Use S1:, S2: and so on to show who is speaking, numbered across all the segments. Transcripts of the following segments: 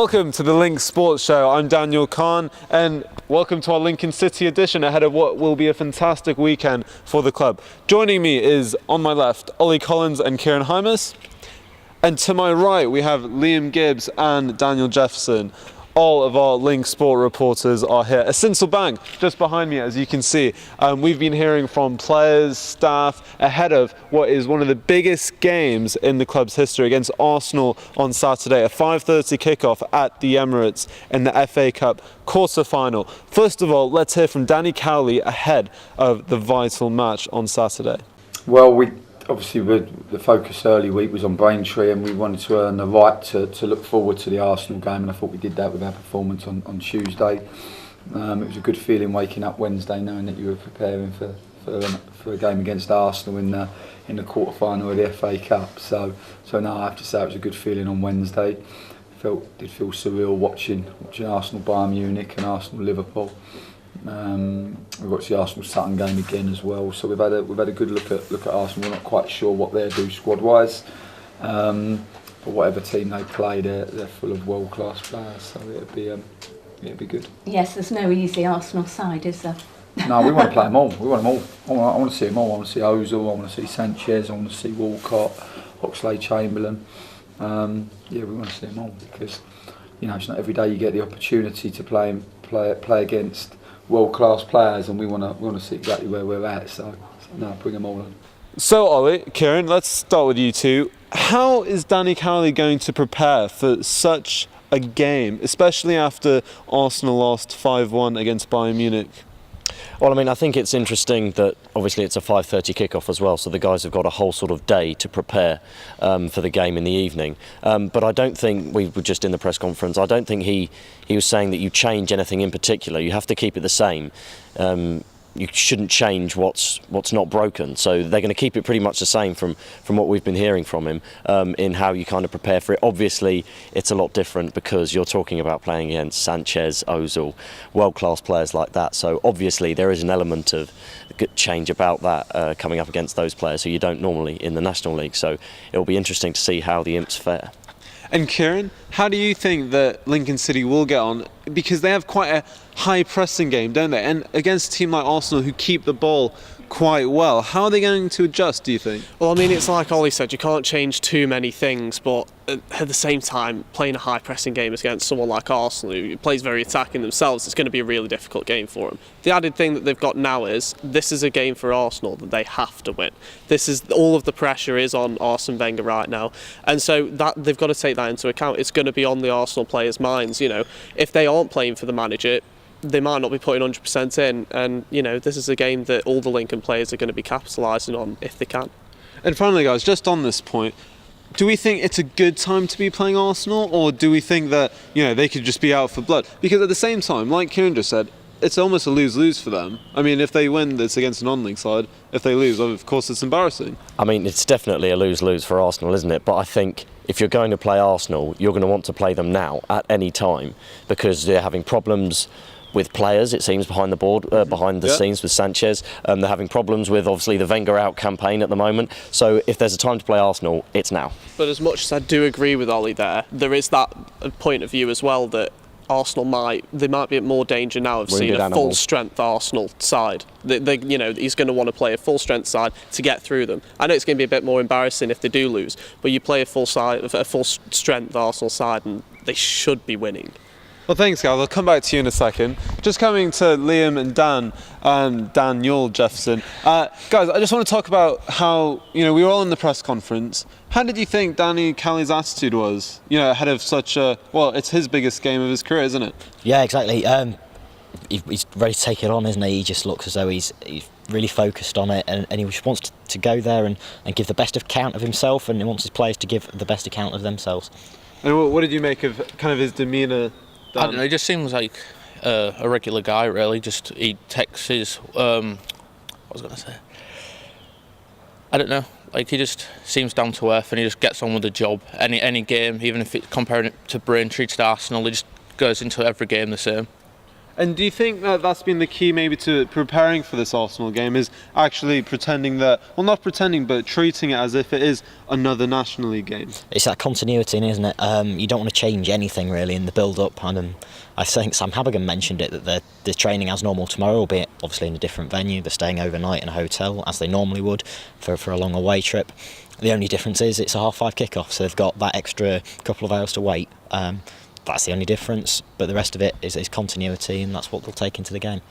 S1: Welcome to the Link Sports Show. I'm Daniel Khan and welcome to our Lincoln City edition ahead of what will be a fantastic weekend for the club. Joining me is, on my left, Ollie Collins and Kieran Hymas. And to my right, we have Liam Gibbs and Daniel Jefferson. All of our Link Sport reporters are here. A Sinsel Bank just behind me, as you can see. We've been hearing from players, staff, ahead of what is one of the biggest games in the club's history against Arsenal on Saturday. A 5:30 kickoff at the Emirates in the FA Cup quarter-final. First of all, let's hear from Danny Cowley ahead of the vital match on Saturday.
S2: Well, obviously the focus early week was on Braintree, and we wanted to earn the right to look forward to the Arsenal game, and I thought we did that with our performance on Tuesday. It was a good feeling waking up Wednesday knowing that you were preparing for a game against Arsenal in the quarter final of the FA Cup. So no, I have to say it was a good feeling on Wednesday. Did feel surreal watching Arsenal Bayern Munich and Arsenal Liverpool. We watched the Arsenal Sutton game again as well, so we've had a good look at Arsenal. We're not quite sure what they'll do squad wise, but whatever team they play, they're full of world class players, so it'd be good.
S3: Yes, there's no easy Arsenal side, is there?
S2: No, we want to play them all. We want them all. I want to see them all. I want to see Ozil. I want to see Sanchez. I want to see Walcott, Oxlade-Chamberlain. We want to see them all because it's not every day you get the opportunity to play against world-class players, and we want to see exactly where we're at. So no, bring them all in.
S1: So Ollie, Kieran, let's start with you two. How is Danny Cowley going to prepare for such a game, especially after Arsenal lost 5-1 against Bayern Munich?
S4: Well, I think it's interesting that obviously it's a 5:30 kickoff as well, so the guys have got a whole sort of day to prepare for the game in the evening. But I don't think, we were just in the press conference, I don't think he was saying that you change anything in particular. You have to keep it the same. You shouldn't change what's not broken. So they're going to keep it pretty much the same from what we've been hearing from him in how you kind of prepare for it. Obviously, it's a lot different because you're talking about playing against Sanchez, Ozil, world-class players like that. So obviously there is an element of change about that coming up against those players who you don't normally in the National League. So it'll be interesting to see how the Imps fare.
S1: And Kieran, how do you think that Lincoln City will get on? Because they have quite a high pressing game, don't they? And against a team like Arsenal who keep the ball quite well, how are they going to adjust, do you think?
S5: Well, it's like Ollie said, you can't change too many things, but at the same time, playing a high pressing game against someone like Arsenal who plays very attacking themselves, it's going to be a really difficult game for them. The added thing that they've got now is this is a game for Arsenal that they have to win. All of the pressure is on Arsene Wenger right now, and so that they've got to take that into account. It's going to be on the Arsenal players' minds. If they aren't playing for the manager, they might not be putting 100% in, and this is a game that all the Lincoln players are going to be capitalising on if they can.
S1: And finally, guys, just on this point, do we think it's a good time to be playing Arsenal, or do we think that they could just be out for blood? Because at the same time, like Kieran just said, it's almost a lose-lose for them. If they win, it's against a non-league side. If they lose, of course, it's embarrassing.
S4: It's definitely a lose-lose for Arsenal, isn't it? But I think if you're going to play Arsenal, you're going to want to play them now at any time because they're having problems with players, it seems, behind the scenes with Sanchez. They're having problems with, obviously, the Wenger out campaign at the moment. So if there's a time to play Arsenal, it's now.
S5: But as much as I do agree with Ollie there is that point of view as well that Arsenal might be at more danger now of seeing a full-strength Arsenal side. He's going to want to play a full-strength side to get through them. I know it's going to be a bit more embarrassing if they do lose, but you play a full-strength Arsenal side and they should be winning.
S1: Well, thanks, guys. I'll come back to you in a second. Just coming to Liam and Daniel Jefferson. Guys, I just want to talk about how, we were all in the press conference. How did you think Danny Cowley's attitude was, ahead of such it's his biggest game of his career, isn't it?
S6: Yeah, exactly. He's ready to take it on, isn't he? He just looks as though he's really focused on it, and he just wants to go there and give the best account of himself, and he wants his players to give the best account of themselves.
S1: And what did you make of kind of his demeanour?
S7: I don't know, he just seems like a regular guy, really. He texts his, what was I going to say? I don't know, he just seems down to earth and he just gets on with the job. Any game, even if it's comparing it to Braintree to Arsenal, he just goes into every game the same.
S1: And do you think that that's been the key maybe to preparing for this Arsenal game, is actually pretending that, well, not pretending, but treating it as if it is another National League game?
S6: It's that continuity, isn't it? You don't want to change anything really in the build-up, and I think Sam Habigan mentioned it, that they're training as normal tomorrow, albeit obviously in a different venue. They're staying overnight in a hotel as they normally would for a long away trip. The only difference is it's a 5:30 kick-off, so they've got that extra couple of hours to wait. That's the only difference, but the rest of it is continuity, and that's what they'll take into the game.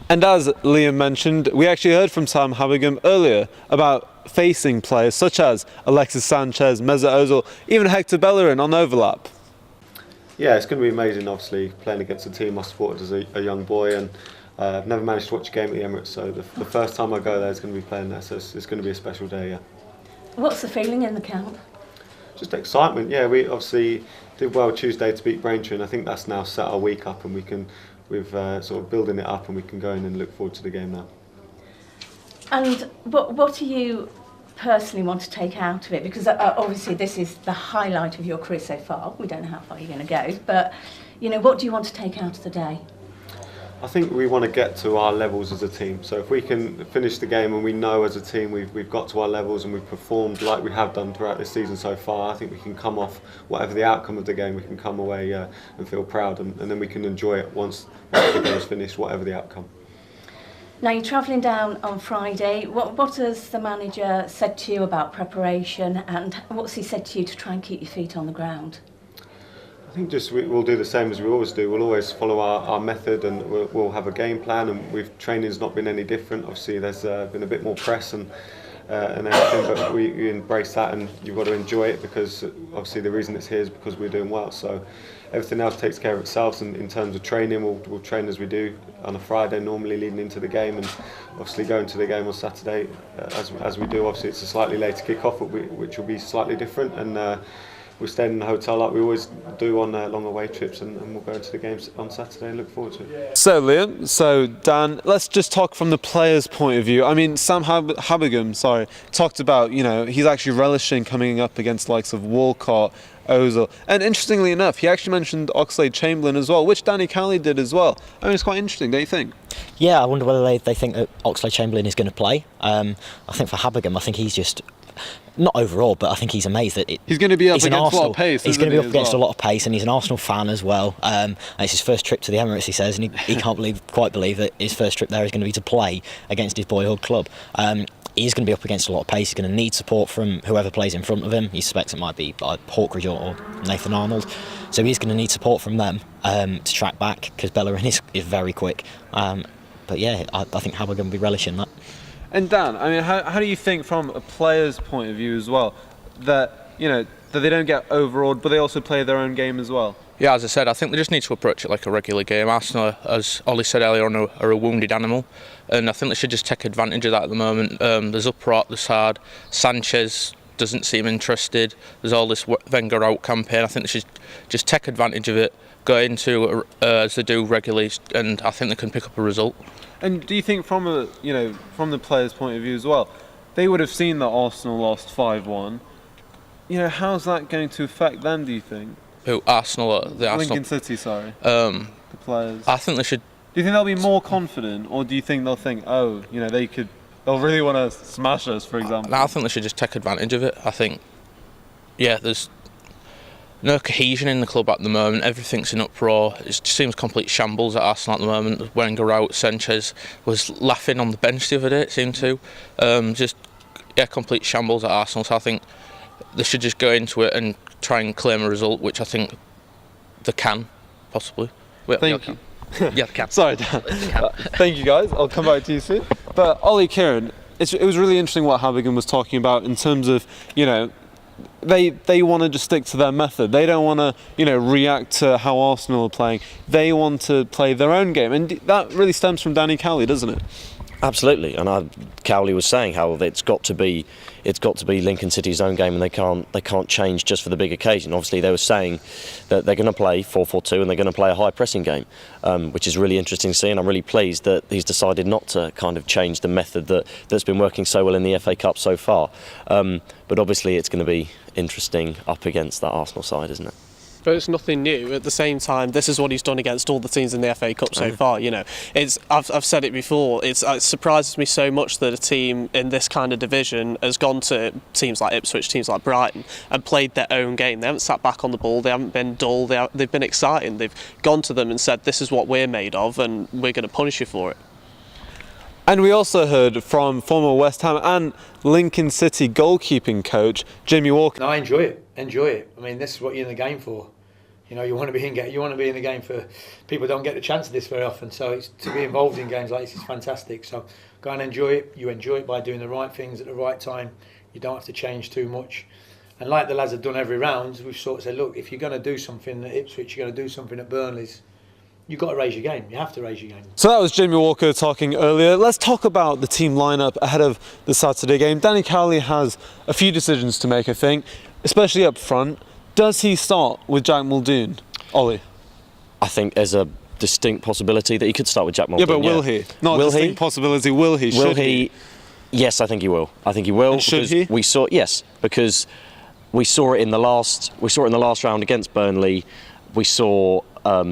S1: And as Liam mentioned, we actually heard from Sam Habigan earlier about facing players such as Alexis Sanchez, Mesut Ozil, even Hector Bellerin on overlap.
S8: Yeah, it's going to be amazing, obviously, playing against a team I supported as a young boy, and I've never managed to watch a game at the Emirates, so the first time I go there is going to be playing there, so it's going to be a special day, yeah.
S3: What's the feeling in the camp?
S8: Just excitement, yeah. We obviously did well Tuesday to beat Braintree, and I think that's now set our week up, and we've sort of building it up, and we can go in and look forward to the game now.
S3: And what do you personally want to take out of it? Because obviously this is the highlight of your career so far. We don't know how far you're going to go, but what do you want to take out of the day?
S8: I think we want to get to our levels as a team. So if we can finish the game and we know as a team we've got to our levels and we've performed like we have done throughout this season so far, I think we can come off, whatever the outcome of the game, we can come away and feel proud, and then we can enjoy it once the game's finished, whatever the outcome.
S3: Now you're travelling down on Friday. What has the manager said to you about preparation, and what's he said to you to try and keep your feet on the ground?
S8: I think just we'll do the same as we always do. We'll always follow our method, and we'll have a game plan, and training's not been any different. Obviously there's been a bit more press and everything, but we embrace that, and you've got to enjoy it, because obviously the reason it's here is because we're doing well. So everything else takes care of itself, and in terms of training, we'll train as we do on a Friday normally leading into the game, and obviously going to the game on Saturday as we do. Obviously it's a slightly later kick-off, which will be slightly different, and we're staying in the hotel like we always do on long away trips, and we'll go into the games on Saturday and look forward to it.
S1: So Liam, so Dan, let's just talk from the player's point of view. I mean, Sam Habigan, talked about, he's actually relishing coming up against the likes of Walcott, Ozil, and interestingly enough, he actually mentioned Oxlade-Chamberlain as well, which Danny Cowley did as well. I mean, it's quite interesting, don't you think?
S6: Yeah, I wonder whether they think that Oxlade-Chamberlain is going to play. I think for Habigan, I think he's just, not overall, but I think he's amazed that
S1: he's going to be up against
S6: Arsenal,
S1: a lot of pace.
S6: He's going to be up against a lot of pace, and he's an Arsenal fan as well. And it's his first trip to the Emirates, he says, and he can't quite believe that his first trip there is going to be to play against his boyhood club. He's going to be up against a lot of pace. He's going to need support from whoever plays in front of him. He suspects it might be Hawkridge or Nathan Arnold. So he's going to need support from them to track back, because Bellerin is very quick. But yeah, I think Habigan will be relishing that.
S1: And Dan, I mean, how do you think from a player's point of view as well, that they don't get overawed, but they also play their own game as well?
S7: Yeah, as I said, I think they just need to approach it like a regular game. Arsenal, as Ollie said earlier on, are a wounded animal, and I think they should just take advantage of that at the moment. There's uproar at the side. Sanchez doesn't seem interested. There's all this Wenger out campaign. I think they should just take advantage of it, go into as they do regularly, and I think they can pick up a result.
S1: And do you think from from the players' point of view as well, they would have seen that Arsenal lost 5-1. How's that going to affect them, do you think?
S7: Who, Arsenal? The Arsenal?
S1: Lincoln City, sorry. The players.
S7: I think they should.
S1: Do you think they'll be more confident, or do you think they'll think, they'll really want to smash us, for example?
S7: No, I think they should just take advantage of it. I think, there's no cohesion in the club at the moment. Everything's in uproar. It just seems complete shambles at Arsenal at the moment. Wenger out, Sanchez was laughing on the bench the other day, it seemed to. Complete shambles at Arsenal. So I think they should just go into it and try and claim a result, which I think they can, possibly.
S1: Thank you.
S7: Yeah, they can.
S1: Sorry, Dan. Thank you, guys. I'll come back to you soon. But Ollie, Kieran, it was really interesting what Habigan was talking about in terms of, they want to just stick to their method. They don't want to, react to how Arsenal are playing. They want to play their own game, and that really stems from Danny Cowley, doesn't it?
S4: Absolutely, and Cowley was saying how it's got to be Lincoln City's own game, and they can't change just for the big occasion. Obviously, they were saying that they're going to play 4-4-2 and they're going to play a high pressing game, which is really interesting to see. And I'm really pleased that he's decided not to kind of change the method that's been working so well in the FA Cup so far. But obviously, it's going to be interesting up against that Arsenal side, isn't it?
S5: But it's nothing new. At the same time, this is what he's done against all the teams in the FA Cup so far. You know, I've said it before. It surprises me so much that a team in this kind of division has gone to teams like Ipswich, teams like Brighton, and played their own game. They haven't sat back on the ball. They haven't been dull. They've been exciting. They've gone to them and said, "This is what we're made of, and we're going to punish you for it."
S1: And we also heard from former West Ham and Lincoln City goalkeeping coach Jamie Walker.
S9: No, I enjoy it. Enjoy it. I mean, this is what you're in the game for. You know, you want to be in the game for. People don't get the chance of this very often, so to be involved in games like this is fantastic. So go and enjoy it. You enjoy it by doing the right things at the right time. You don't have to change too much. And like the lads have done every round, we've sort of said, look, if you're going to do something at Ipswich, you're going to do something at Burnley's. You've got to raise your game. You have to raise your game.
S1: So that was Jamie Walker talking earlier. Let's talk about the team lineup ahead of the Saturday game. Danny Cowley has a few decisions to make, I think, especially up front. Does he start with Jack Muldoon, Ollie?
S4: I think there's a distinct possibility that he could start with Jack Muldoon.
S1: Yeah, but will he? Not
S4: will
S1: a distinct
S4: he?
S1: Possibility. Will he?
S4: Will
S1: Should he?
S4: Yes, I think he will. I think he will.
S1: And should he?
S4: We saw because we saw it in the last round against Burnley. We saw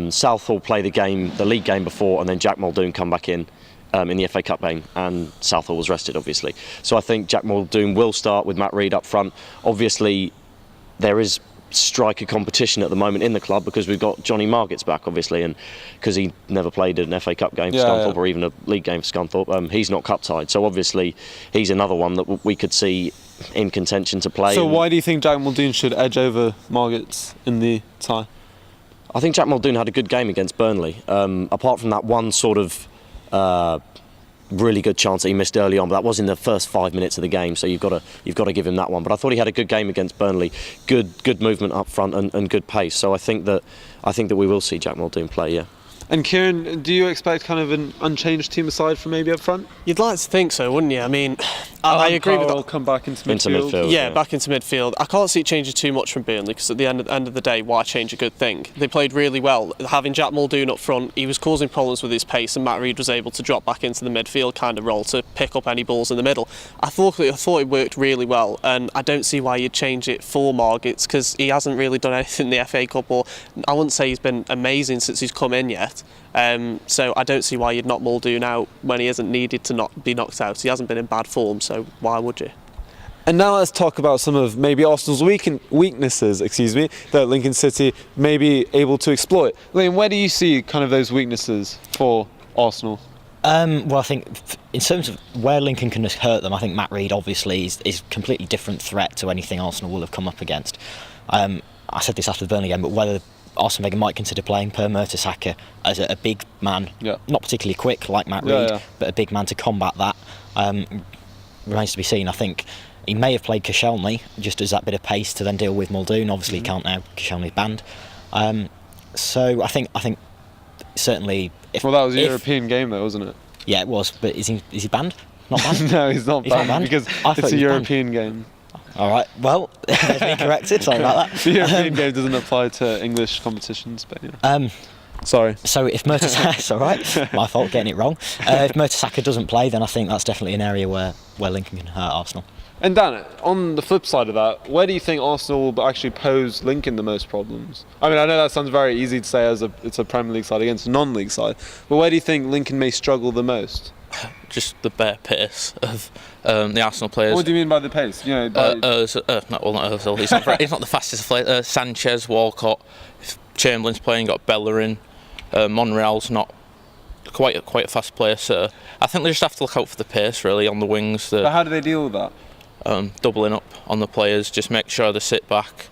S4: Southall play the league game before, and then Jack Muldoon come back in the FA Cup game, and Southall was rested, obviously. So I think Jack Muldoon will start with Matt Reid up front. Obviously, there is striker competition at the moment in the club because we've got Johnny Margetts back, obviously, and because he never played an FA Cup game for Scunthorpe or even a league game for Scunthorpe, he's not cup tied. So obviously, he's another one that we could see in contention to play.
S1: So why do you think Jack Muldoon should edge over Margetts in the tie?
S4: I think Jack Muldoon had a good game against Burnley. Apart from that one sort of really good chance that he missed early on, but that was in the first 5 minutes of the game, so you've got to give him that one. But I thought he had a good game against Burnley, good movement up front and good pace. So I think that we will see Jack Muldoon play. Yeah.
S1: And Kieran, do you expect kind of an unchanged team aside from maybe up front?
S5: You'd like to think so, wouldn't you? I mean, I agree with that.
S1: Will come back into midfield.
S5: Yeah, back into midfield. I can't see it changing too much from Burnley because at the end of the day, why change a good thing? They played really well. Having Jack Muldoon up front, he was causing problems with his pace, and Matt Reid was able to drop back into the midfield kind of role to pick up any balls in the middle. I thought it worked really well, and I don't see why you'd change it for Margetts because he hasn't really done anything in the FA Cup, or I wouldn't say he's been amazing since he's come in yet. So I don't see why you'd knock Muldoon out when he isn't needed to not be knocked out. He hasn't been in bad form, so why would you?
S1: And now let's talk about some of maybe Arsenal's weaknesses, that Lincoln City may be able to exploit. Liam, where do you see kind of those weaknesses for Arsenal?
S6: Well, I think in terms of where Lincoln can hurt them, I think Matt Reid obviously is a completely different threat to anything Arsenal will have come up against. I said this after the Burnley game, but whether Arsene Wenger might consider playing Per Mertesacker as a big man, not particularly quick like Matt Reid, but a big man to combat that, remains to be seen. I think he may have played Koscielny just as that bit of pace to then deal with Muldoon. Obviously, he can't now. Koscielny's banned. So I think certainly.
S1: Well, that was a European game, though, wasn't it?
S6: Yeah, it was. But is he banned? Not banned?
S1: No, he's not banned because it's a European game.
S6: All right. Well, there's been corrected. Sorry about that.
S1: The European game doesn't apply to English competitions, but anyway. Sorry.
S6: So if Mertesacker, it's all right. My fault getting it wrong. If Mertesacker doesn't play, then I think that's definitely an area where Lincoln can hurt Arsenal.
S1: And Dan, on the flip side of that, where do you think Arsenal will actually pose Lincoln the most problems? I mean, I know that sounds very easy to say as it's a Premier League side against a non-league side, but where do you think Lincoln may struggle the most?
S7: Just the bare pace of the Arsenal players.
S1: What do you mean by the pace? You know,
S7: not Ozil. He's not the fastest player. Sanchez, Walcott, if Chamberlain's playing, got Bellerin. Monreal's not quite a fast player, so I think they just have to look out for the pace really on the wings.
S1: But how do they deal with that?
S7: Doubling up on the players, just make sure they sit back,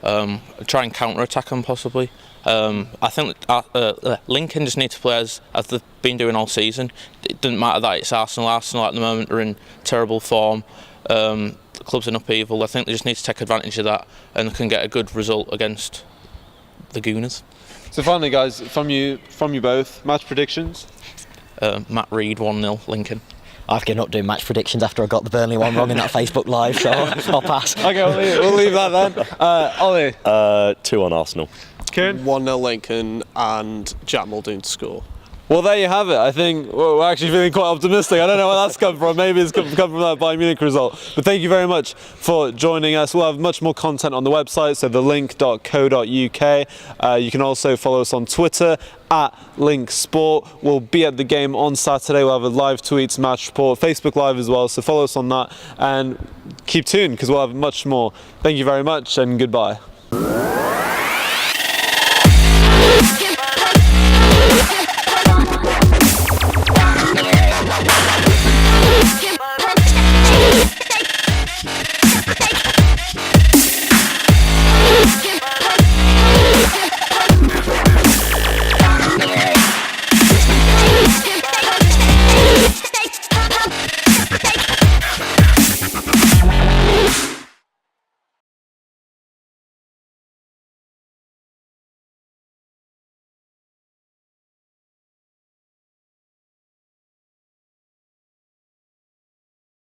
S7: try and counter-attack them possibly. I think Lincoln just need to play as they've been doing all season. It doesn't matter that it's Arsenal. Arsenal at the moment are in terrible form. The club's in upheaval. I think they just need to take advantage of that and they can get a good result against the Gooners.
S1: So finally, guys, from you both, match predictions?
S7: Matt Reid 1-0 Lincoln.
S6: I've given up doing match predictions after I got the Burnley one wrong in that Facebook Live, so I'll pass.
S1: Okay, we'll leave that then. Ollie?
S4: 2-1 Arsenal.
S1: Kieran?
S5: 1-0 Lincoln and Jack Muldoon to score.
S1: Well, there you have it. I think we're actually feeling quite optimistic. I don't know where that's come from. Maybe it's come from that Bayern Munich result. But thank you very much for joining us. We'll have much more content on the website, so thelink.co.uk. You can also follow us on Twitter @LinkSport. We'll be at the game on Saturday. We'll have a live tweets, match report, Facebook Live as well. So follow us on that and keep tuned because we'll have much more. Thank you very much and goodbye.